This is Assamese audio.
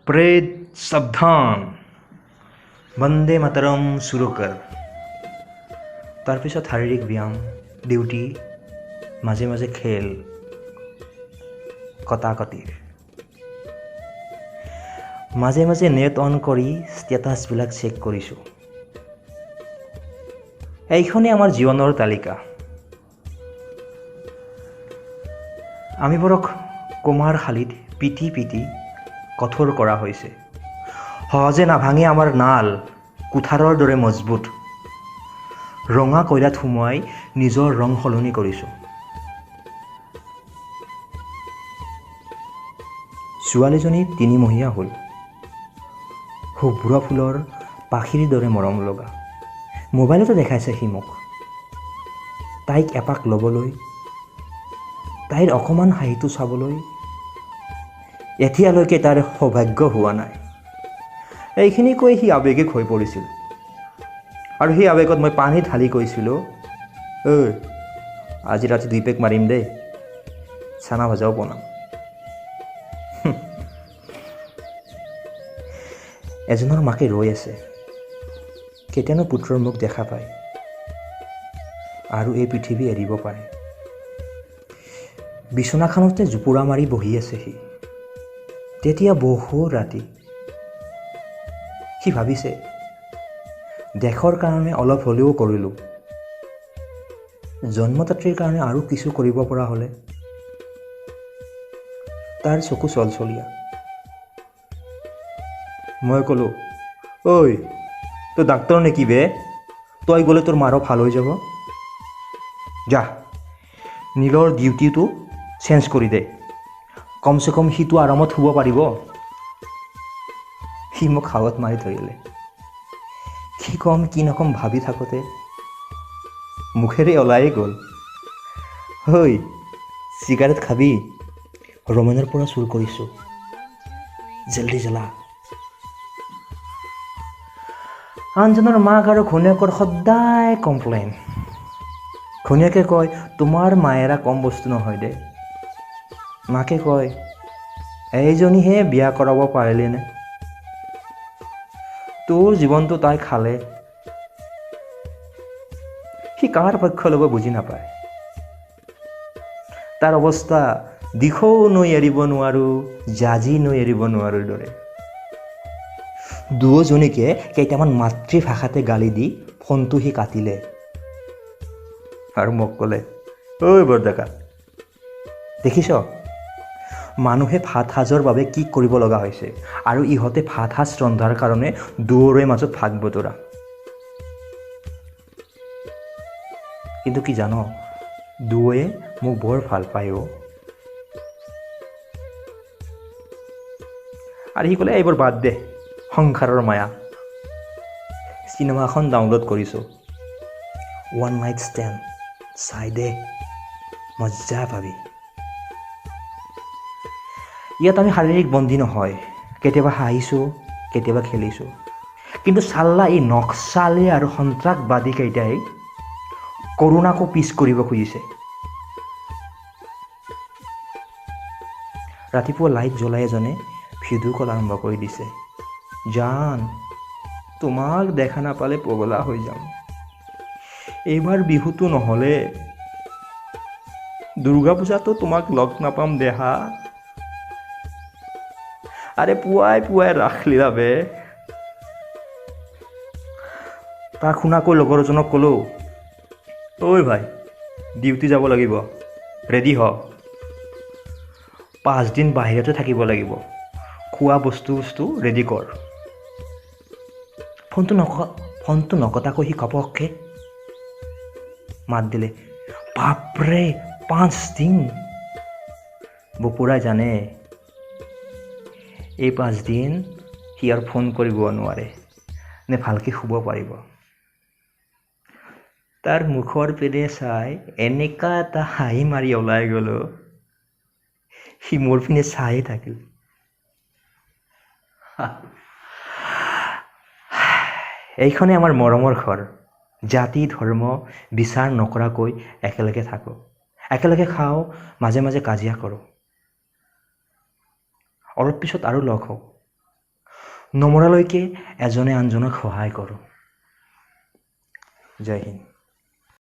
प्रेत সাবধান বন্দে মাতৰম সুৰকাৰ তাৰপিছত শাৰীৰিক ব্যায়াম ডিউটি মাজে মাজে খেল কটাকটিৰ মাজে মাজে নেট অন কৰি ষ্টেটাছবিলাক চেক কৰিছোঁ এইখনেই আমাৰ জীৱনৰ তালিকা আমিবোৰক কুমাৰ শালীত পিটি পিটি কঠোৰ কৰা হৈছে সহজে নাভাঙে আমাৰ নাল কুঠাৰৰ দৰে মজবুত ৰঙা কয়লাত সুমুৱাই নিজৰ ৰং সলনি কৰিছোঁ ছোৱালীজনী 3 মহীয়া হ'ল শুভ্ৰ ফুলৰ পাখিৰ দৰে মৰম লগা মোবাইলতে দেখাইছে সি মোক তাইক এপাক ল'বলৈ তাইৰ অকমান হাঁহিটো চাবলৈ এতিয়ালৈকে তাৰ সৌভাগ্য হোৱা নাই এইখিনি কৈ সি আৱেগিক হৈ পৰিছিল আৰু সেই আৱেগত মই পানী ঢালি কৈছিলোঁ ঐ আজি ৰাতি 2 পেক মাৰিম দেই চানা ভজাও বনাম এজনৰ মাকে ৰৈ আছে কেতিয়ানো পুত্ৰৰ মুখ দেখা পায় আৰু এই পৃথিৱী এৰিব পাৰে বিছনাখনতে জোপোৰা মাৰি বহি আছে সি তেতিয়া বহু ৰাতি সি ভাবিছে দেশৰ কাৰণে অলপ হ'লেও কৰিলোঁ জন্মদাত্ৰীৰ কাৰণে আৰু কিছু কৰিব পৰা হ'লে তাৰ চকু চলচলীয়া মই ক'লোঁ ঐ তই ডাক্তৰ নেকি বে তই গ'লে তোৰ মাৰো ভাল হৈ যাব যা নীলৰ ডিউটিটো চেঞ্জ কৰি দে কমচে কম সিটো আৰামত শুব পাৰিব সি মোক হাৱত মাৰি ধৰিলে কি ক'ম কি নক'ম ভাবি থাকোঁতে মুখেৰে ওলাই গ'ল ঐ চিগাৰেট খাবি ৰমেনৰ পৰা চুৰ কৰিছোঁ জলদি জ্বলা আনজনৰ মাক আৰু ঘৈণীয়েকৰ সদায় কমপ্লেইন ঘৈণীয়েকে কয় তোমাৰ মায়েৰা কম বস্তু নহয় দে মাকে কয় এইজনীহে বিয়া কৰাব পাৰিলেনে তোৰ জীৱনটো তাই খালে সি কাৰ পক্ষ ল'ব বুজি নাপায় তাৰ অৱস্থা দিশও নৈ এৰিব নোৱাৰোঁ জাজি নৈ এৰিব নোৱাৰোঁ দৰে দুয়োজনীকে কেইটামান মাতৃভাষাতে গালি দি ফোনটো সি কাটিলে আৰু মোক ক'লে ঐ বৰডেকা দেখিছ মানুহে ভাত সাজৰ বাবে কি কৰিব লগা হৈছে আৰু ইহঁতে ভাত সাজ ৰন্ধাৰ কাৰণে দুয়োৰে মাজত ভাগ বতৰা কিন্তু কি জান দুয়োৱে মোক বৰ ভাল পায় আৰু সি ক'লে এইবোৰ বাদ দে সংসাৰৰ মায়া চিনেমাখন ডাউনলোড কৰিছোঁ ওৱান নাইট ষ্টেণ্ড চাই দে মজা পাবি ইয়াত আমি শাৰীৰিক বন্দী নহয় কেতিয়াবা হাঁহিছোঁ কেতিয়াবা খেলিছোঁ কিন্তু চাল্লা এই নক্সালী আৰু সন্ত্ৰাসবাদী কেইটাই কৰোণাকো পিছ কৰিব খুজিছে ৰাতিপুৱা লাইট জ্বলাই এজনে ভিডিঅ' কল আৰম্ভ কৰি দিছে জান তোমাক দেখা নাপালে পগলা হৈ যাম এইবাৰ বিহুটো নহ'লে দুৰ্গা পূজাতো তোমাক লগ নাপাম দেহা আৰে পুৱাই পুৱাই ৰাস লীলা বে তাক শুনাকৈ লগৰ এজনক ক'লোঁ ঐ ভাই ডিউটি যাব লাগিব ৰেডি হ 5 দিন বাহিৰতে থাকিব লাগিব খোৱা বস্তু ৰেডি কৰ ফোনটো নকটাকৈ সি ঘপককৈ মাত দিলে বাপৰে 5 দিন বপুৰাই জানে এই 5 দিন সি আৰু ফোন কৰিব নোৱাৰে নে ভালকৈ শুব পাৰিব তাৰ মুখৰ পিনে চাই এনেকা এটা হাঁহি মাৰি ওলাই গ'লো সি মোৰ পিনে চাই থাকিল এইখনেই আমাৰ মৰমৰ ঘৰ জাতি ধৰ্ম বিচাৰ নকৰাকৈ একেলগে থাকোঁ একেলগে খাওঁ মাজে মাজে কাজিয়া কৰোঁ অলপ পিছত আৰু লগ হওঁ নমৰালৈকে এজনে আনজনক সহায় কৰোঁ। জয় হিন্দ।